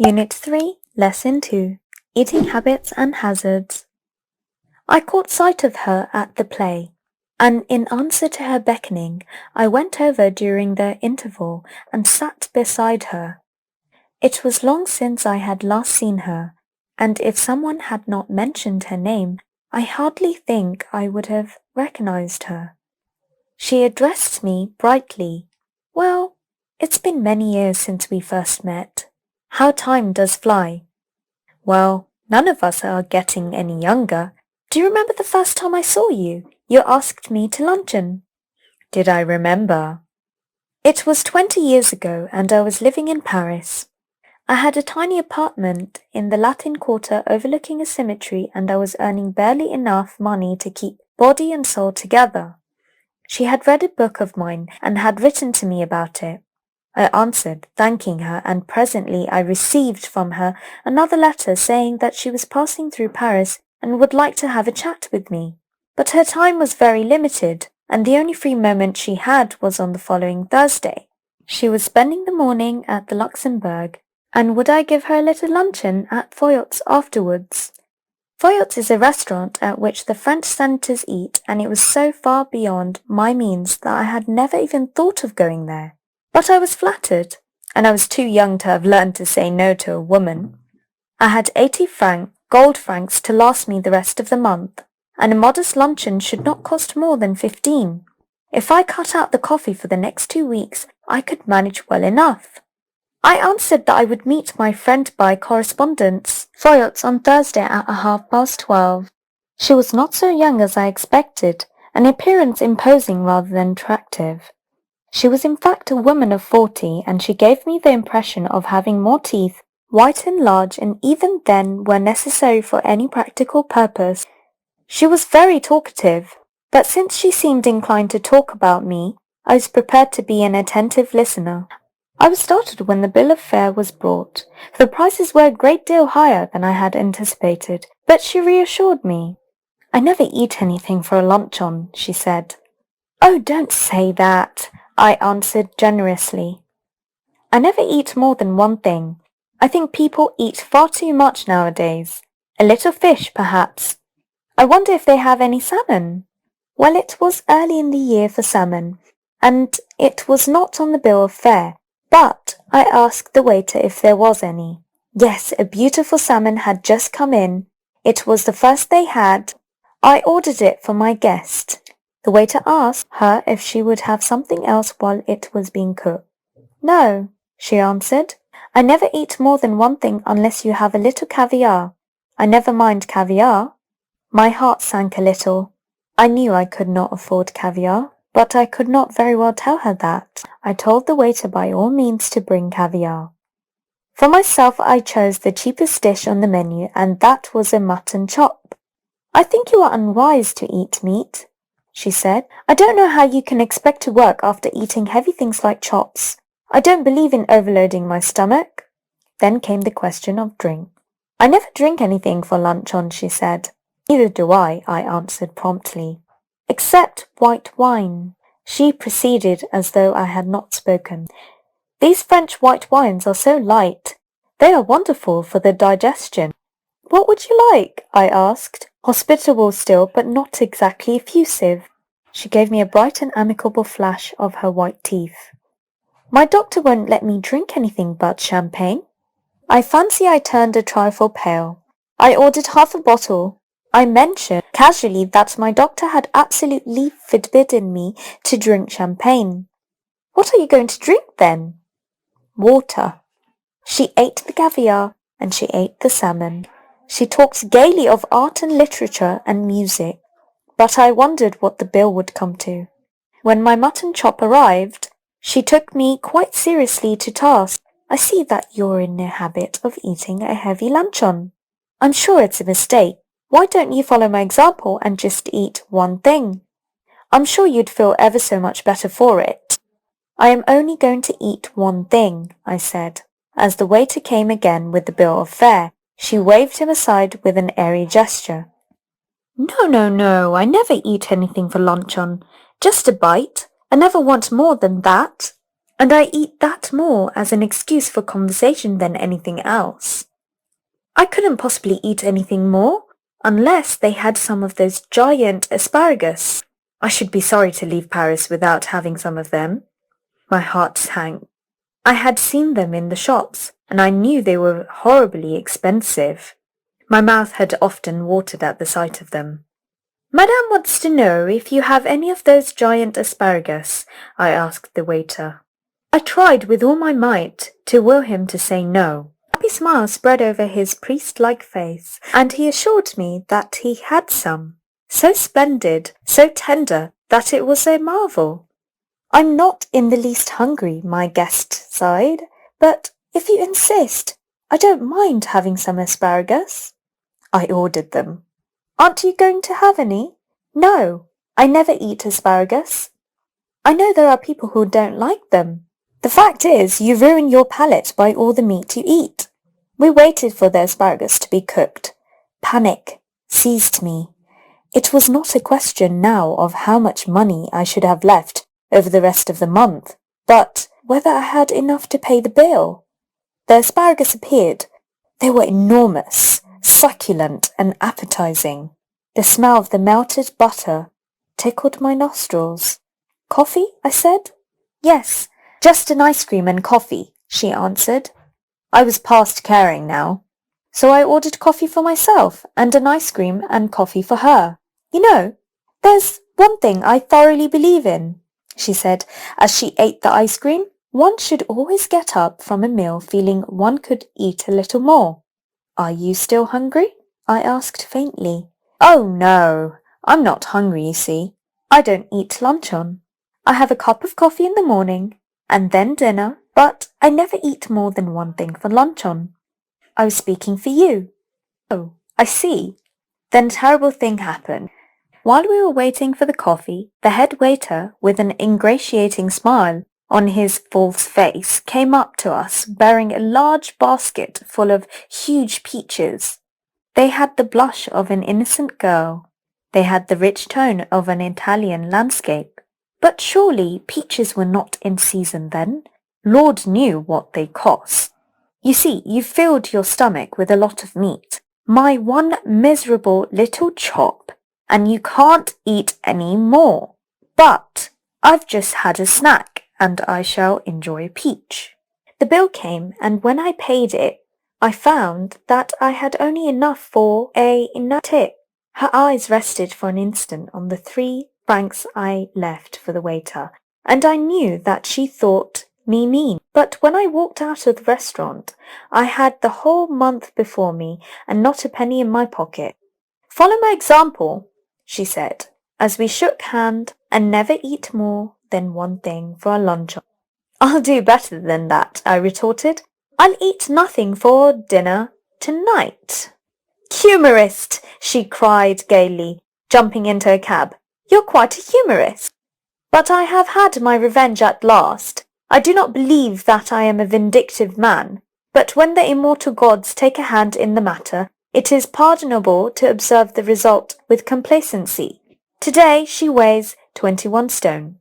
Unit 3, Lesson 2, Eating Habits and Hazards. I caught sight of her at the play, and in answer to her beckoning, I went over during the interval and sat beside her. It was long since I had last seen her, and if someone had not mentioned her name, I hardly think I would have recognized her. She addressed me brightly. "Well, it's been many years since we first met. How time does fly." "Well, none of us are getting any younger. Do you remember the first time I saw you? You asked me to luncheon." "Did I remember?" "It was 20 years ago, and I was living in Paris. I had a tiny apartment in the Latin Quarter overlooking a cemetery, and I was earning barely enough money to keep body and soul together. She had read a book of mine and had written to me about it. I answered, thanking her, and presently I received from her another letter saying that she was passing through Paris and would like to have a chat with me. But her time was very limited, and the only free moment she had was on the following Thursday. She was spending the morning at the Luxembourg, and would I give her a little luncheon at Foyot's afterwards? Foyot's is a restaurant at which the French senators eat, and it was so far beyond my means that I had never even thought of going there. But I was flattered, and I was too young to have learned to say no to a woman. I had 80 gold francs to last me the rest of the month, and a modest luncheon should not cost more than 15. If I cut out the coffee for the next 2 weeks, I could manage well enough. I answered that I would meet my friend by correspondence, Foyot's, on Thursday at 12:30. She was not so young as I expected, an appearance imposing rather than attractive. She was in fact a woman of 40, and she gave me the impression of having more teeth, white and large, and even then were necessary for any practical purpose. She was very talkative, but since she seemed inclined to talk about me, I was prepared to be an attentive listener. I was startled when the bill of fare was brought, for the prices were a great deal higher than I had anticipated, but she reassured me. "I never eat anything for a luncheon," she said. "Oh, don't say that," I answered generously. "I never eat more than one thing. I think people eat far too much nowadays. A little fish, perhaps. I wonder if they have any salmon." Well, it was early in the year for salmon, and it was not on the bill of fare, but I asked the waiter if there was any. Yes, a beautiful salmon had just come in. It was the first they had. I ordered it for my guest. The waiter asked her if she would have something else while it was being cooked. "No," she answered. "I never eat more than one thing unless you have a little caviar. I never mind caviar." My heart sank a little. I knew I could not afford caviar, but I could not very well tell her that. I told the waiter by all means to bring caviar. For myself, I chose the cheapest dish on the menu, and that was a mutton chop. "I think you are unwise to eat meat," she said. "I don't know how you can expect to work after eating heavy things like chops. I don't believe in overloading my stomach." Then came the question of drink. "I never drink anything for luncheon," she said. "Neither do I," answered promptly. "Except white wine," she proceeded as though I had not spoken. "These French white wines are so light. They are wonderful for the digestion." "What would you like?" I asked, hospitable still, but not exactly effusive. She gave me a bright and amicable flash of her white teeth. "My doctor won't let me drink anything but champagne." I fancy I turned a trifle pale. I ordered half a bottle. I mentioned casually that my doctor had absolutely forbidden me to drink champagne. "What are you going to drink then?" "Water." She ate the caviar, and she ate the salmon. She talked gaily of art and literature and music, but I wondered what the bill would come to. When my mutton chop arrived, she took me quite seriously to task. "I see that you're in the habit of eating a heavy luncheon. I'm sure it's a mistake. Why don't you follow my example and just eat one thing? I'm sure you'd feel ever so much better for it." "I am only going to eat one thing," I said. As the waiter came again with the bill of fare, she waved him aside with an airy gesture. No, I never eat anything for luncheon. Just a bite. I never want more than that." and I eat that more as an excuse for conversation than anything else. I couldn't possibly eat anything more unless they had some of those giant asparagus. I should be sorry to leave Paris without having some of them. My heart sank. I had seen them in the shops, and I knew they were horribly expensive. My mouth had often watered at the sight of them. Madame wants to know if you have any of those giant asparagus, I asked the waiter. I tried with all my might to will him to say no. A happy smile spread over his priest-like face, and he assured me that he had some. So splendid, so tender, that it was a marvel. I'm not in the least hungry, my guest sighed, but if you insist, I don't mind having some asparagus. I ordered them. Aren't you going to have any? No, I never eat asparagus. I know there are people who don't like them. The fact is, you ruin your palate by all the meat you eat. We waited for the asparagus to be cooked. Panic seized me. It was not a question now of how much money I should have left over the rest of the month, but whether I had enough to pay the bill. The asparagus appeared. They were enormous, succulent and appetizing. The smell of the melted butter tickled my nostrils. Coffee? I said. Yes, just an ice cream and coffee, she answered. I was past caring now, so I ordered coffee for myself and an ice cream and coffee for her. You know, there's one thing I thoroughly believe in, she said as she ate the ice cream. One should always get up from a meal feeling one could eat a little more. Are you still hungry? I asked faintly. Oh no, I'm not hungry, you see. I don't eat luncheon. I have a cup of coffee in the morning and then dinner, but I never eat more than one thing for luncheon. I was speaking for you. Oh, I see. Then a terrible thing happened. While we were waiting for the coffee, the head waiter, with an ingratiating smile on his false face, came up to us bearing a large basket full of huge peaches. They had the blush of an innocent girl. They had the rich tone of an Italian landscape. But surely peaches were not in season then. Lord knew what they cost. You see, you filled your stomach with a lot of meat, my one miserable little chop, and you can't eat any more. But I've just had a snack, and I shall enjoy a peach. The bill came, and when I paid it, I found that I had only enough for a tip. Her eyes rested for an instant on the 3 francs I left for the waiter, and I knew that she thought me mean. But when I walked out of the restaurant, I had the whole month before me and not a penny in my pocket. Follow my example, she said, as we shook hands, and never eat more than one thing for a luncheon. I'll do better than that, I retorted. I'll eat nothing for dinner tonight. Humorist, she cried gaily, jumping into a cab. You're quite a humorist. But I have had my revenge at last. I do not believe that I am a vindictive man, but when the immortal gods take a hand in the matter, it is pardonable to observe the result with complacency. Today she weighs 21 stone.